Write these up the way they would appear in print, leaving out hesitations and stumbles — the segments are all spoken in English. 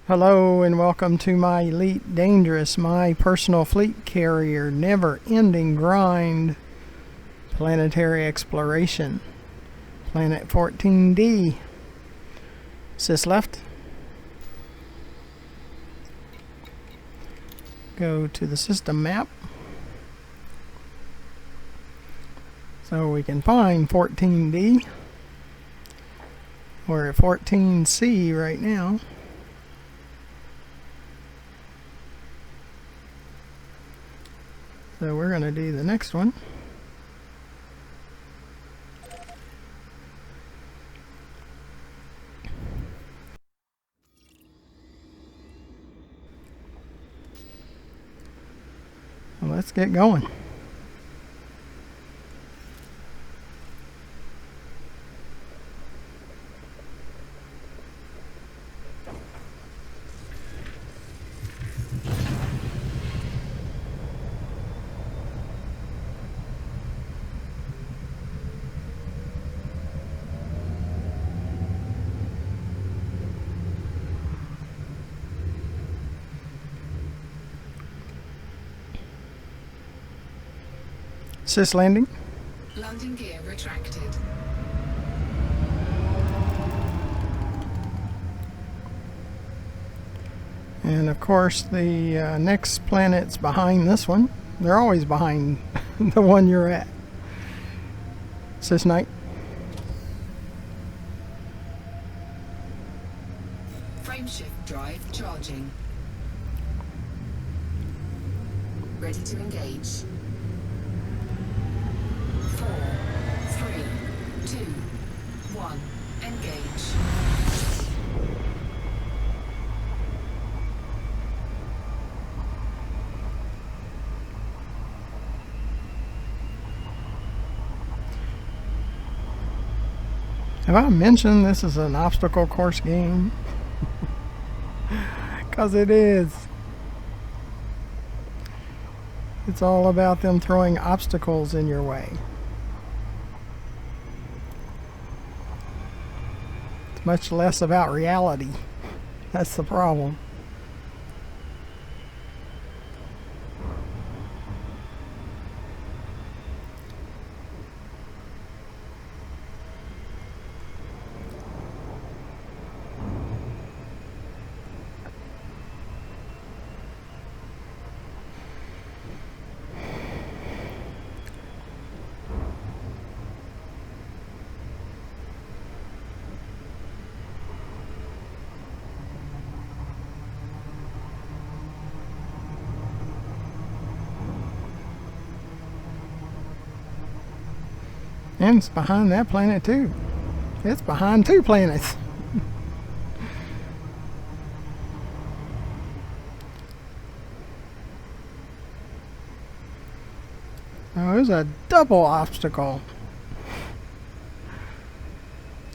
Hello and welcome to my Elite Dangerous, my personal fleet carrier, never-ending grind, planetary exploration, planet 14D. Sys left. Go to the system map so we can find 14D. We're at 14C right now. So we're going to do the next one. Well, let's get going. Sys landing. Landing gear retracted. And of course the next planet's behind this one. They're always behind the one you're at. Sys night. Frameshift drive charging. Ready to engage. 4, 3, 2, 1, engage. Have I mentioned this is an obstacle course game? Because it is. It's all about them throwing obstacles in your way. It's much less about reality. That's the problem. And it's behind that planet too. It's behind two planets. Oh, it was a double obstacle.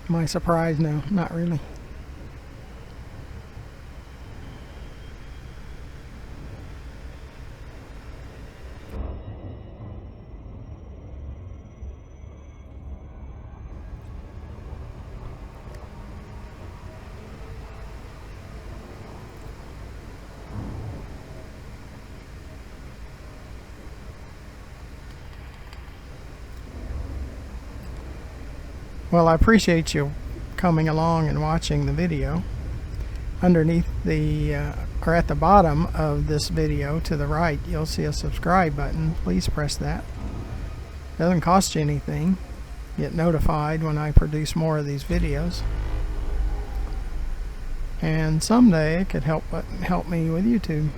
Am I surprised? No, not really. Well, I appreciate you coming along and watching the video. Underneath the, or at the bottom of this video to the right, you'll see a subscribe button. Please press that. It doesn't cost you anything. Get notified when I produce more of these videos. And someday it could help me with YouTube.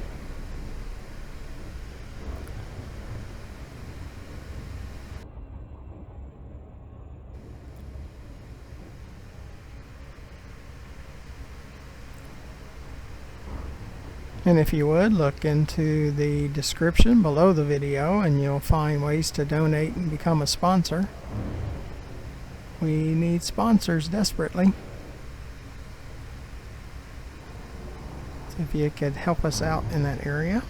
And if you would, look into the description below the video and you'll find ways to donate and become a sponsor. We need sponsors desperately. So if you could help us out in that area,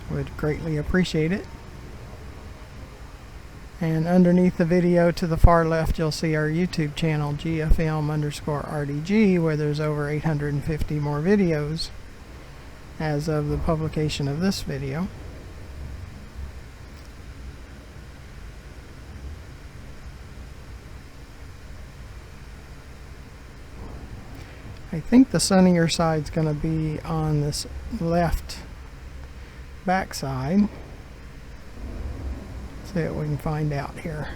would greatly appreciate it. And underneath the video to the far left, you'll see our YouTube channel, GFM_RDG, where there's over 850 more videos as of the publication of this video. I think the sunnier side's going to be on this left back side. See what we can find out here.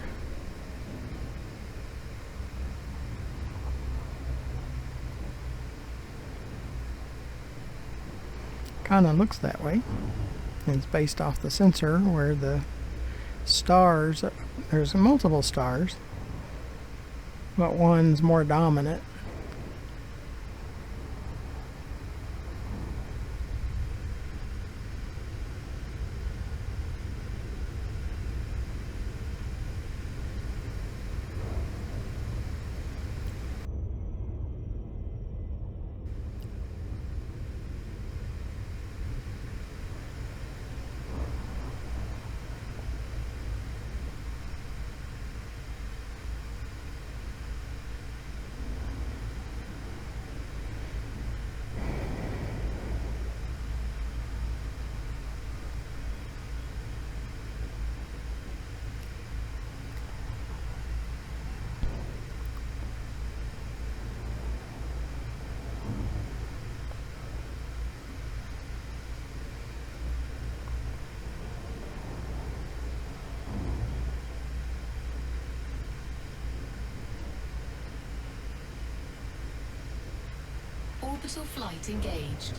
Kind of looks that way. It's based off the sensor where the stars, there's multiple stars, but one's more dominant. Orbital flight engaged.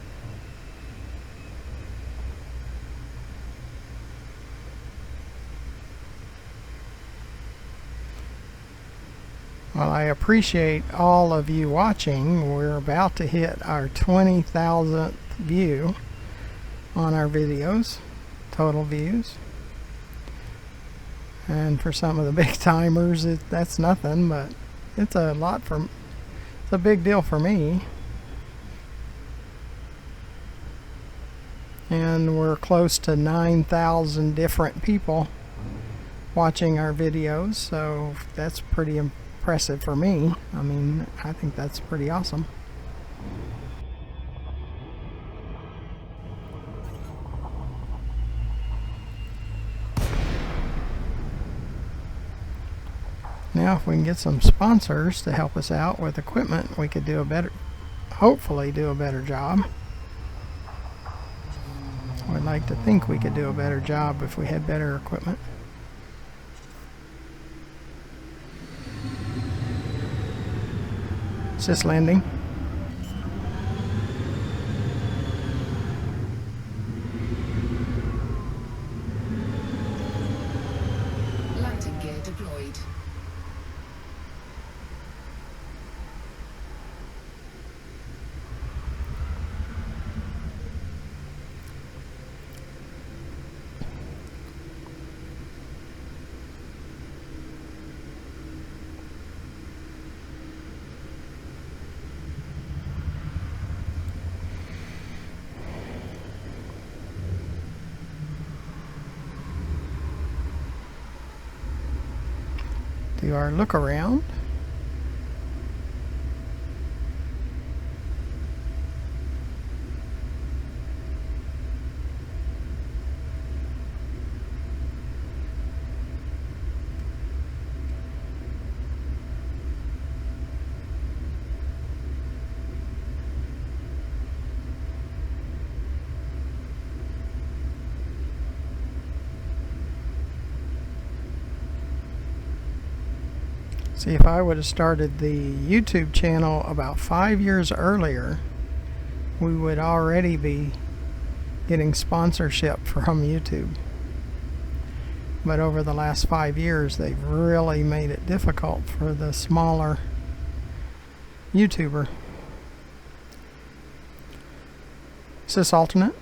Well, I appreciate all of you watching. We're about to hit our 20,000th view on our videos, total views. And for some of the big timers, that's nothing, but it's a lot for, it's a big deal for me. And we're close to 9,000 different people watching our videos, so that's pretty impressive for me. I mean, I think that's pretty awesome. Now if we can get some sponsors to help us out with equipment, we could do a better, hopefully do a better job. I'd like to think we could do a better job if we had better equipment. Is this landing? Landing gear deployed. Do our look around. See, if I would have started the YouTube channel about 5 years earlier, we would already be getting sponsorship from YouTube. But over the last 5 years, they've really made it difficult for the smaller YouTuber. Is this alternate?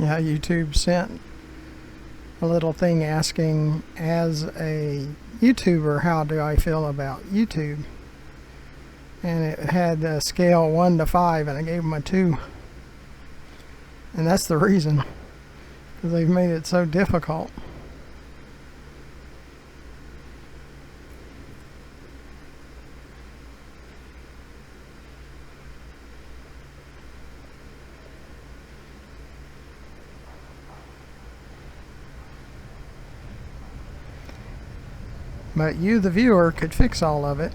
Yeah, YouTube sent a little thing asking, as a YouTuber, how do I feel about YouTube? And it had a scale 1 to 5, and I gave them a 2. And that's the reason, because they've made it so difficult. But you, the viewer, could fix all of it.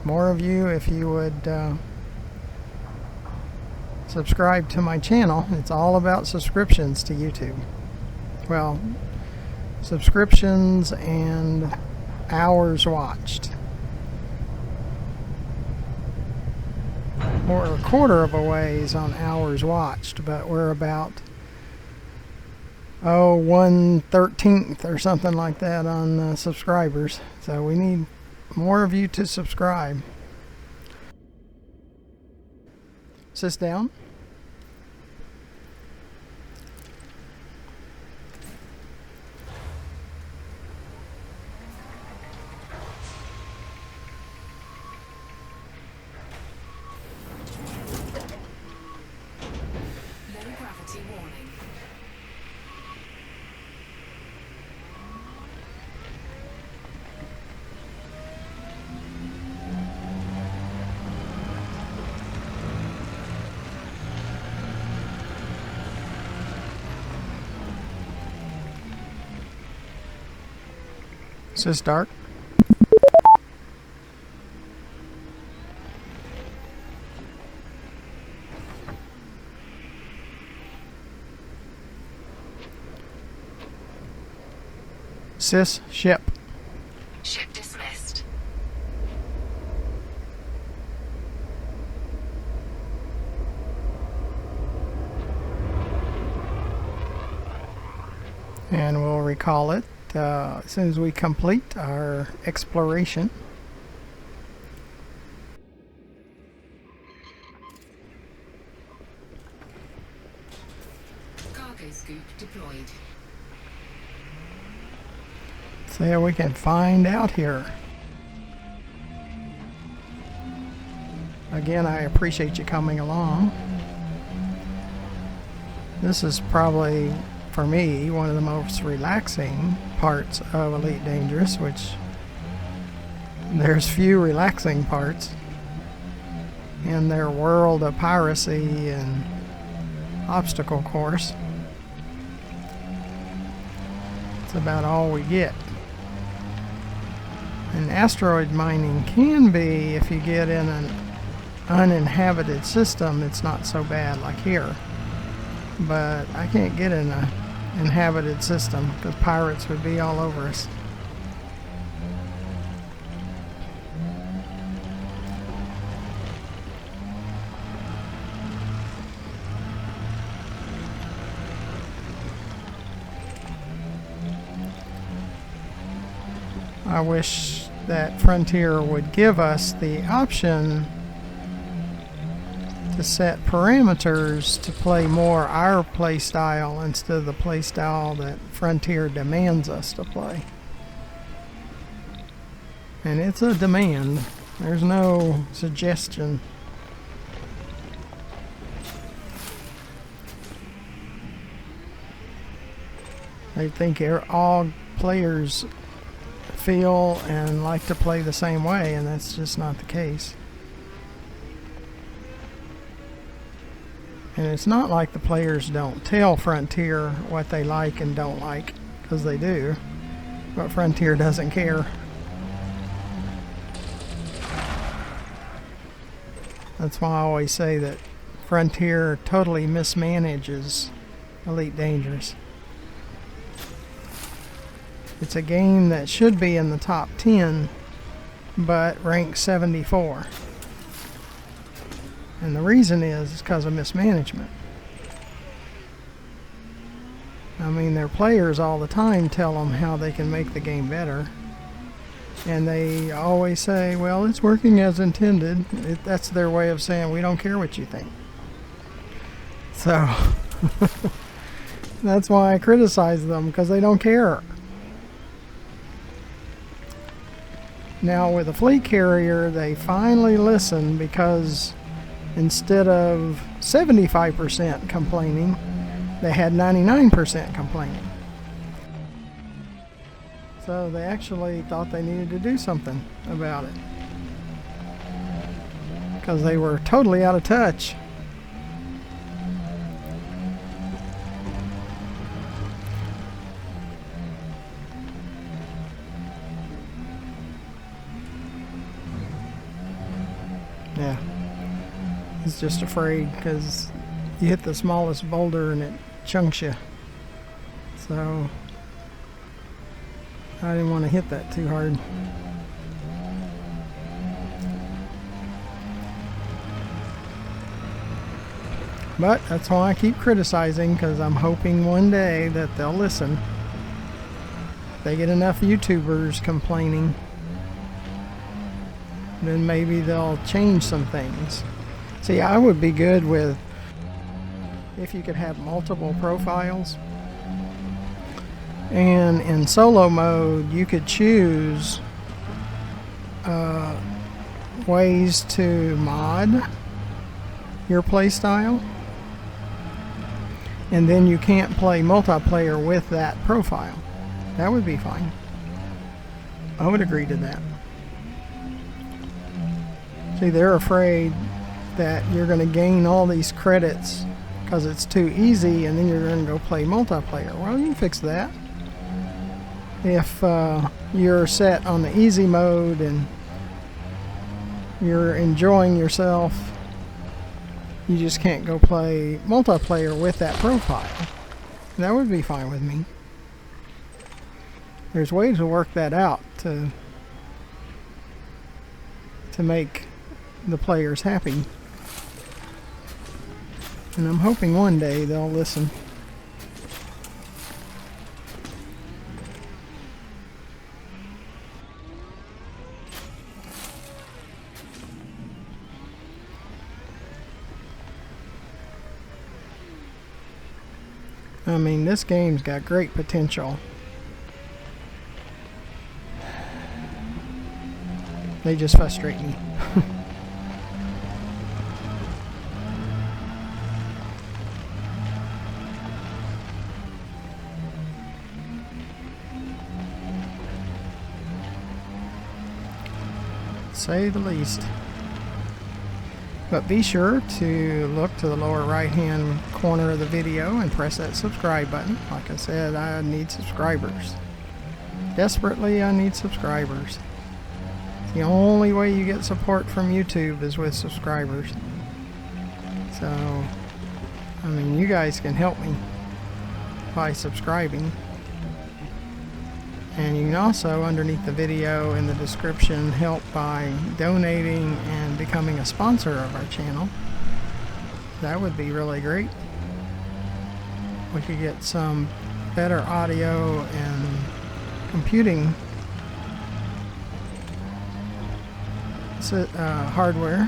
More of you, if you would subscribe to my channel. It's all about subscriptions to YouTube. Well, subscriptions and hours watched. We're a quarter of a ways on hours watched, but we're about 1/13 or something like that on subscribers. So we need more of you to subscribe. Sit down. Low gravity warning. Is this dark? Sys ship. Ship dismissed. And we'll recall it as soon as we complete our exploration. Cargo scoop deployed. See what we can find out here. Again, I appreciate you coming along. This is probably, for me, one of the most relaxing parts of Elite Dangerous, which there's few relaxing parts in their world of piracy and obstacle course. It's about all we get. And asteroid mining can be, if you get in an uninhabited system, it's not so bad like here. But I can't get in an inhabited system because pirates would be all over us. I wish that Frontier would give us the option to set parameters to play more our play style instead of the play style that Frontier demands us to play. And it's a demand. There's no suggestion. They think all players feel and like to play the same way, and that's just not the case. And it's not like the players don't tell Frontier what they like and don't like, because they do, but Frontier doesn't care. That's why I always say that Frontier totally mismanages Elite Dangerous. It's a game that should be in the top 10, but ranked 74. And the reason is because of mismanagement. I mean, their players all the time tell them how they can make the game better. And they always say, well, it's working as intended. That's their way of saying, we don't care what you think. So, That's why I criticize them, because they don't care. Now with a fleet carrier, they finally listen, because instead of 75% complaining, they had 99% complaining. So they actually thought they needed to do something about it, because they were totally out of touch. Yeah, he's just afraid because you hit the smallest boulder and it chunks you. So I didn't want to hit that too hard. But that's why I keep criticizing, because I'm hoping one day that they'll listen. If they get enough YouTubers complaining, then maybe they'll change some things. See, I would be good with if you could have multiple profiles, and in solo mode you could choose ways to mod your playstyle, and then you can't play multiplayer with that profile. That would be fine. I would agree to that. See, they're afraid that you're going to gain all these credits because it's too easy, and then you're going to go play multiplayer. Well, you can fix that. If you're set on the easy mode and you're enjoying yourself, you just can't go play multiplayer with that profile. That would be fine with me. There's ways to work that out to make the players happy, and I'm hoping one day they'll listen. I mean, this game's got great potential. They just frustrate me. Say the least. But be sure to look to the lower right hand corner of the video and press that subscribe button. Like I said, I need subscribers. Desperately, I need subscribers. The only way you get support from YouTube is with subscribers. So, I mean, you guys can help me by subscribing. And you can also, underneath the video in the description, help by donating and becoming a sponsor of our channel. That would be really great. We could get some better audio and computing hardware,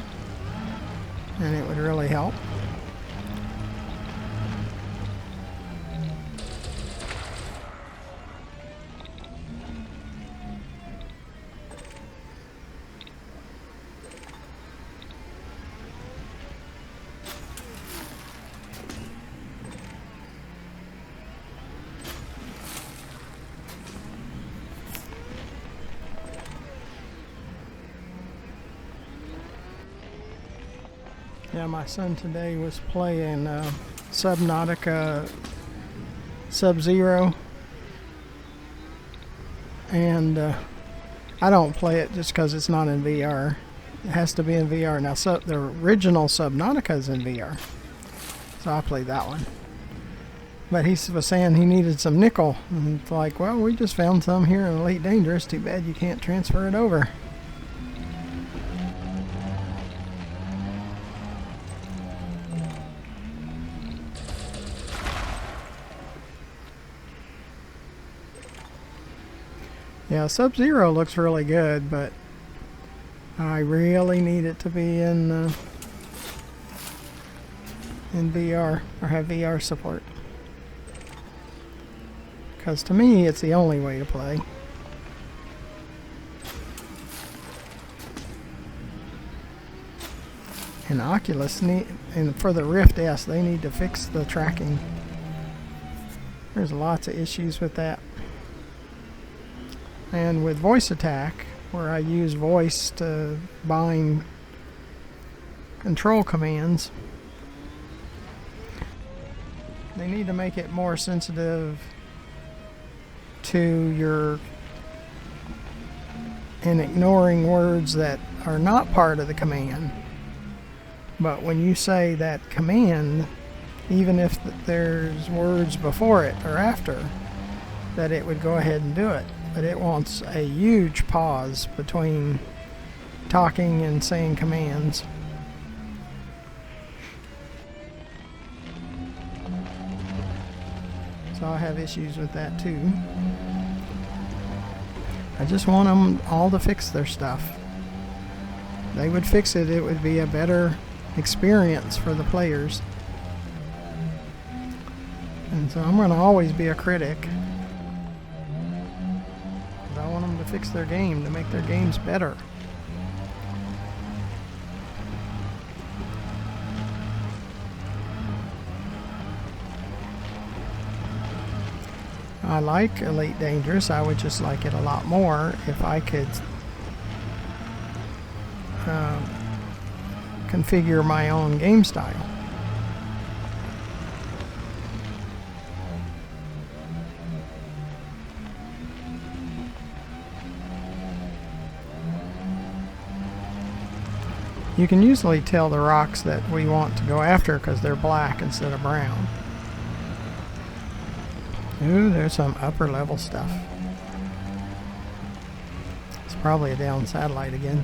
and it would really help. Yeah, my son today was playing Subnautica Sub-Zero, and I don't play it just because it's not in VR. It has to be in VR. Now, the original Subnautica is in VR, so I played that one. But he was saying he needed some nickel, and it's like, well, we just found some here in Elite Dangerous. Too bad you can't transfer it over. Yeah, Sub-Zero looks really good, but I really need it to be in in VR or have VR support. Because to me, it's the only way to play. And Oculus and for the Rift S, they need to fix the tracking. There's lots of issues with that. And with voice attack, where I use voice to bind control commands, they need to make it more sensitive to your and ignoring words that are not part of the command. But when you say that command, even if there's words before it or after, that it would go ahead and do it. But it wants a huge pause between talking and saying commands. So I have issues with that too. I just want them all to fix their stuff. They would fix it, it would be a better experience for the players. And so I'm going to always be a critic. I want them to fix their game, to make their games better. I like Elite Dangerous. I would just like it a lot more if I could configure my own game style. You can usually tell the rocks that we want to go after because they're black instead of brown. Ooh, there's some upper level stuff. It's probably a down satellite again.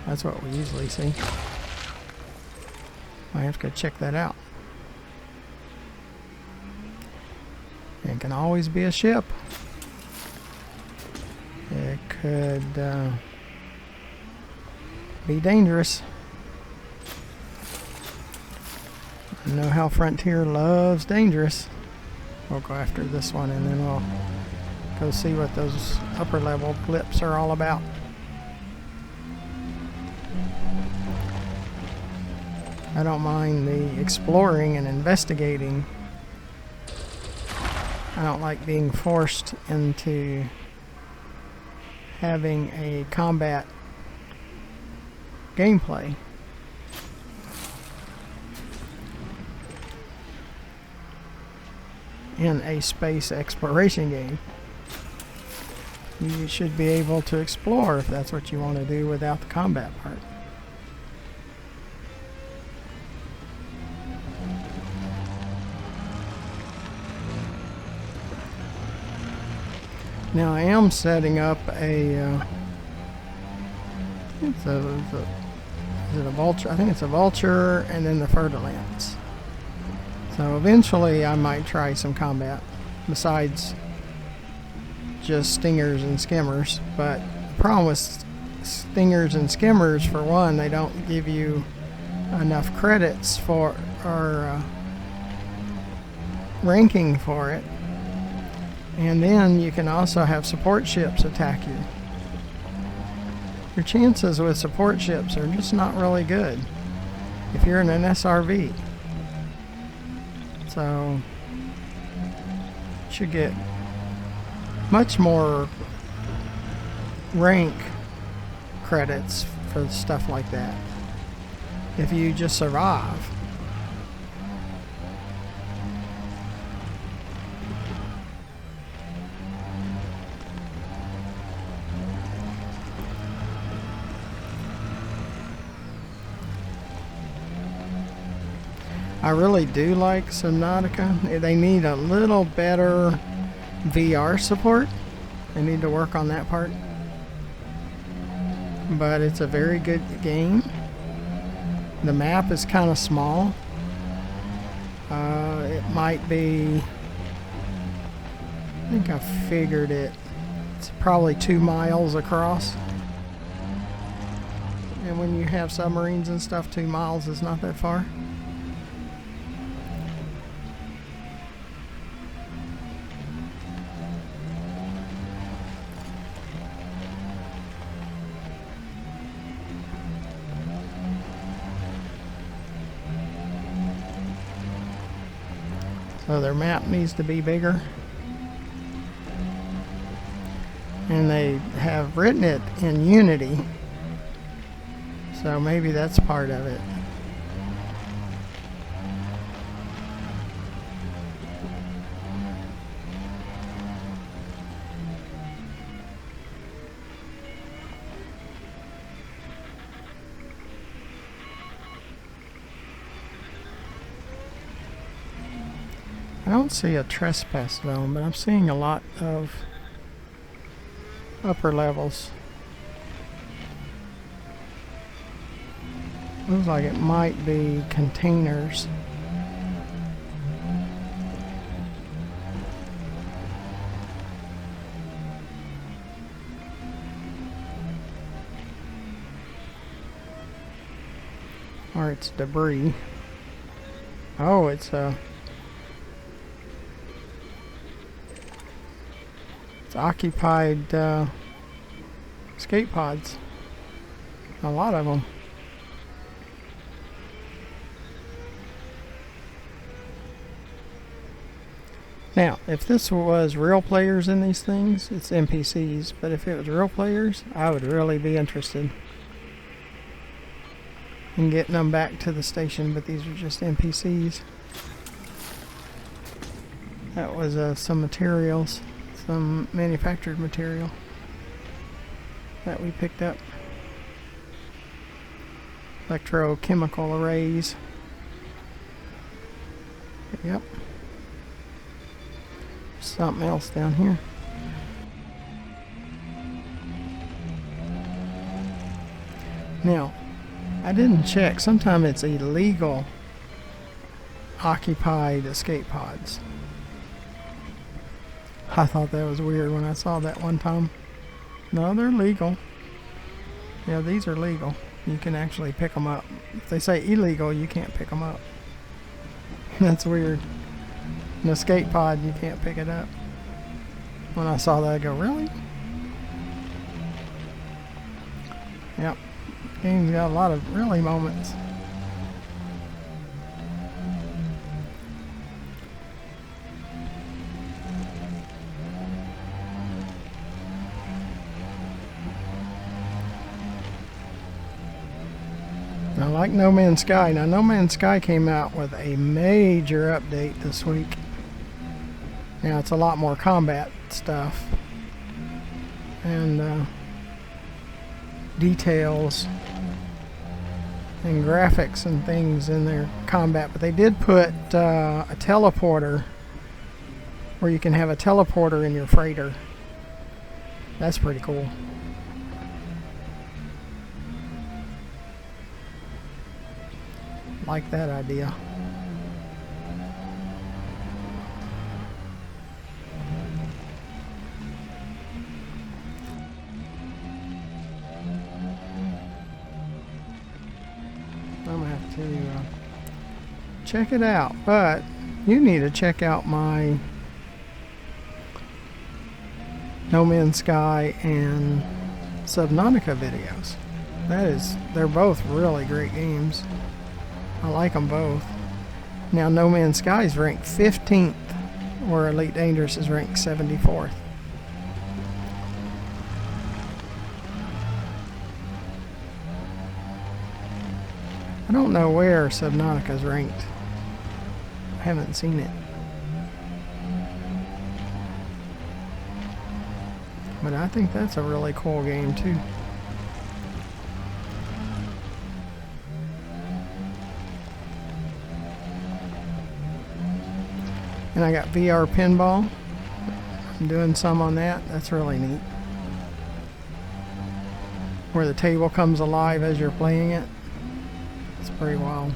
That's what we usually see. I have to go check that out. It can always be a ship. It could be dangerous. I know how Frontier loves dangerous. We'll go after this one and then we'll go see what those upper level blips are all about. I don't mind the exploring and investigating. I don't like being forced into having a combat gameplay. In a space exploration game. You should be able to explore if that's what you want to do without the combat part. Now I am setting up a is it a vulture? I think it's a vulture and then the fer-de-lance. So eventually I might try some combat besides just stingers and skimmers. But the problem with stingers and skimmers, for one, they don't give you enough credits for or ranking for it. And then you can also have support ships attack you. Your chances with support ships are just not really good if you're in an SRV. So you should get much more rank credits for stuff like that if you just survive. I really do like Subnautica. They need a little better VR support. They need to work on that part. But it's a very good game. The map is kind of small. It might be, I think I figured it. It's probably 2 miles across. And when you have submarines and stuff, 2 miles is not that far. So their map needs to be bigger. And they have written it in Unity. So maybe that's part of it. I don't see a trespass zone, but I'm seeing a lot of upper levels. Looks like it might be containers. Or it's debris. Oh, it's occupied skate pods. A lot of them. Now, if this was real players in these things, it's NPCs. But if it was real players, I would really be interested in getting them back to the station. But these are just NPCs. That was some materials. Some manufactured material that we picked up. Electrochemical arrays. Yep. Something else down here. Now, I didn't check. Sometimes it's illegal occupied escape pods. I thought that was weird when I saw that one time. No, they're legal. Yeah, these are legal. You can actually pick them up. If they say illegal, you can't pick them up. That's weird. An escape pod, you can't pick it up. When I saw that, I go, really? Yep. Game's got a lot of really moments. I like No Man's Sky. Now, No Man's Sky came out with a major update this week. Now, it's a lot more combat stuff. And details and graphics and things in their combat. But they did put a teleporter where you can have a teleporter in your freighter. That's pretty cool. Like that idea. I'm gonna have to check it out, but you need to check out my No Man's Sky and Subnautica videos. They're both really great games. I like them both. Now, No Man's Sky is ranked 15th, where Elite Dangerous is ranked 74th. I don't know where Subnautica is ranked. I haven't seen it. But I think that's a really cool game, too. And I got VR pinball. I'm doing some on that. That's really neat. Where the table comes alive as you're playing it. It's pretty wild.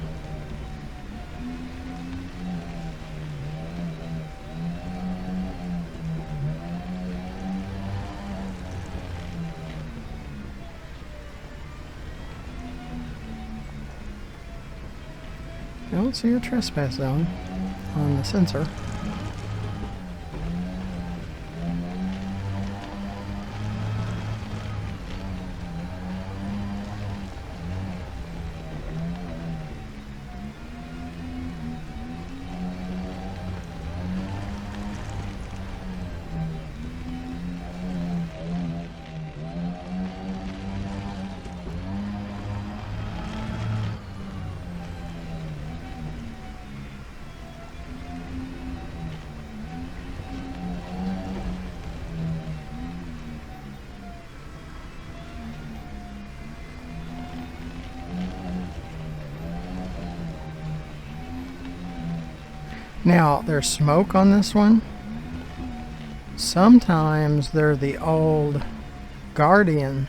I don't see a trespass zone on the sensor. Now, there's smoke on this one. Sometimes they're the old Guardian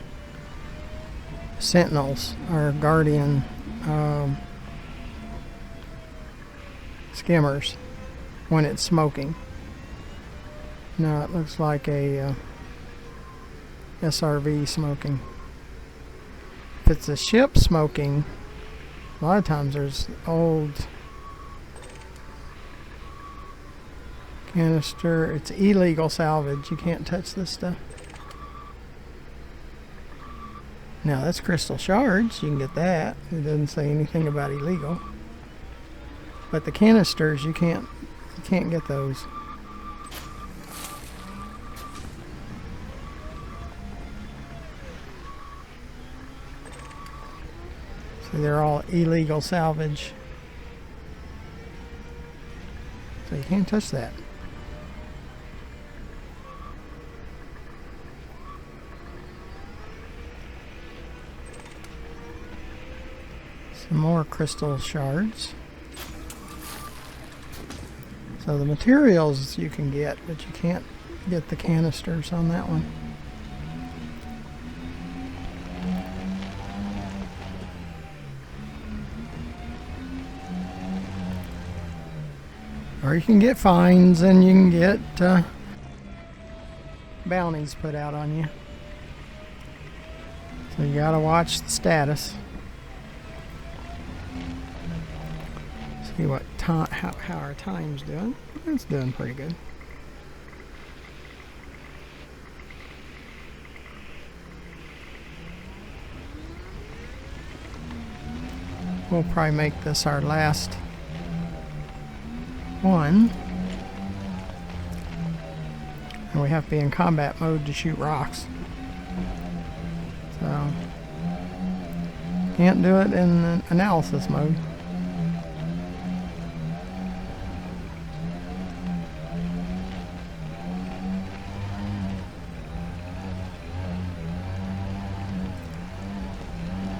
Sentinels or Guardian skimmers when it's smoking. Now it looks like a SRV smoking. If it's a ship smoking, a lot of times there's old canister. It's illegal salvage. You can't touch this stuff. Now that's crystal shards. You can get that. It doesn't say anything about illegal. But the canisters, you can't get those. So they're all illegal salvage. So you can't touch that. Some more crystal shards. So the materials you can get, but you can't get the canisters on that one. Or you can get fines and you can get bounties put out on you. So you gotta watch the status. See what time, how our time's doing. It's doing pretty good. We'll probably make this our last one. And we have to be in combat mode to shoot rocks. So can't do it in analysis mode.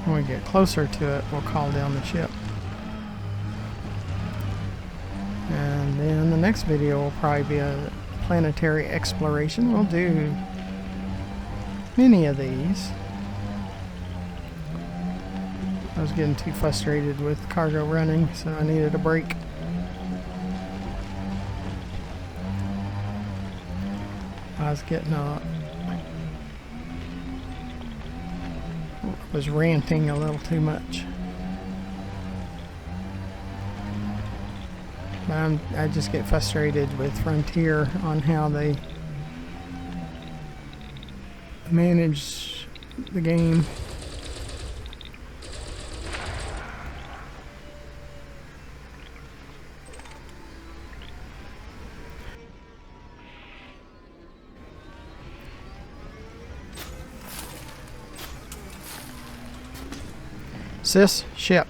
When we get closer to it, we'll call down the ship. And then the next video will probably be a planetary exploration. We'll do many of these. I was getting too frustrated with cargo running, so I needed a break. I was getting was ranting a little too much. But I just get frustrated with Frontier on how they manage the game. Sis, ship.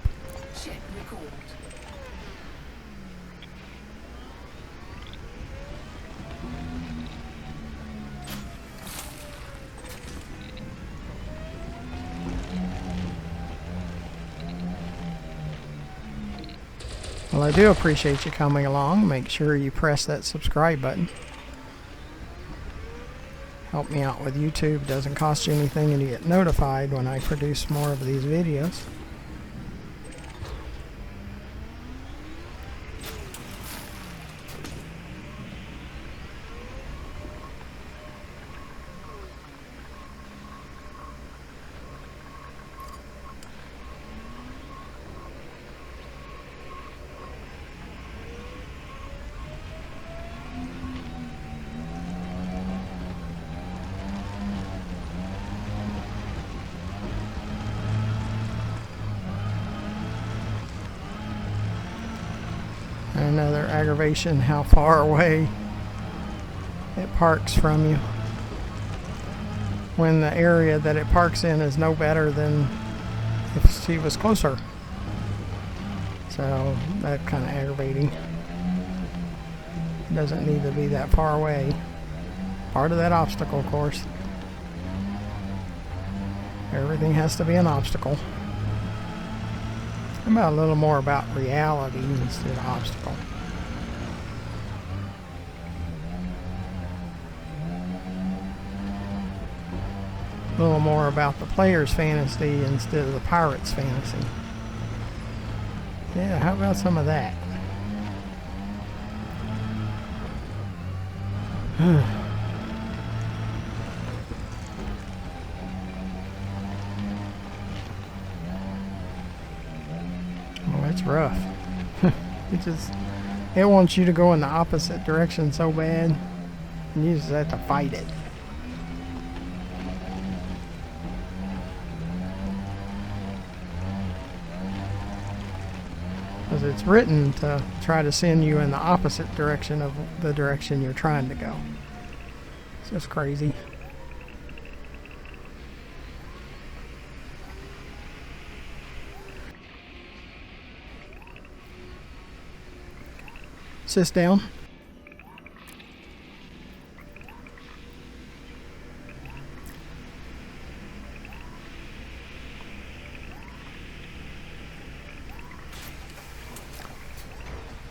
Ship recalled. Well, I do appreciate you coming along. Make sure you press that subscribe button. Help me out with YouTube. It doesn't cost you anything, and you get notified when I produce more of these videos. Another aggravation, how far away it parks from you, when the area that it parks in is no better than if she was closer. So that's kind of aggravating. It doesn't need to be that far away. Part of that obstacle course. Everything has to be an obstacle. About a little more about reality instead of obstacle. A little more about the player's fantasy instead of the pirate's fantasy. Yeah, how about some of that? Oh, it's rough. It wants you to go in the opposite direction so bad, and you just have to fight it. Because it's written to try to send you in the opposite direction of the direction you're trying to go. It's just crazy. Sit down.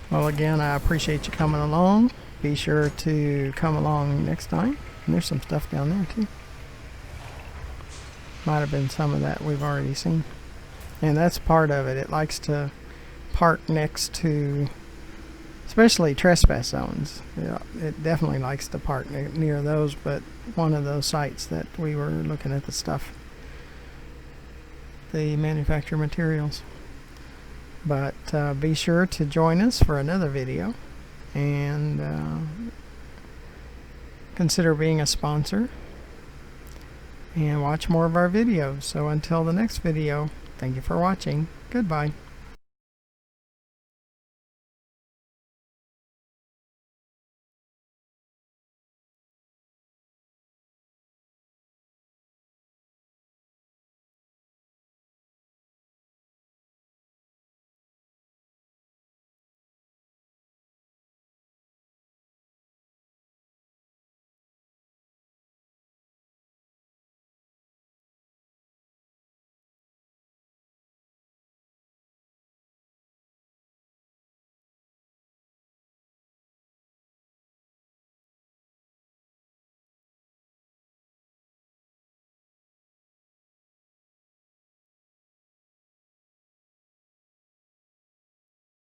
Well, again, I appreciate you coming along. Be sure to come along next time. And there's some stuff down there too. Might have been some of that we've already seen. And that's part of it. It likes to park next to, especially trespass zones. Yeah, it definitely likes to park near those, but one of those sites that we were looking at the stuff, the manufactured materials. But be sure to join us for another video, and consider being a sponsor and watch more of our videos. So until the next video, thank you for watching. Goodbye.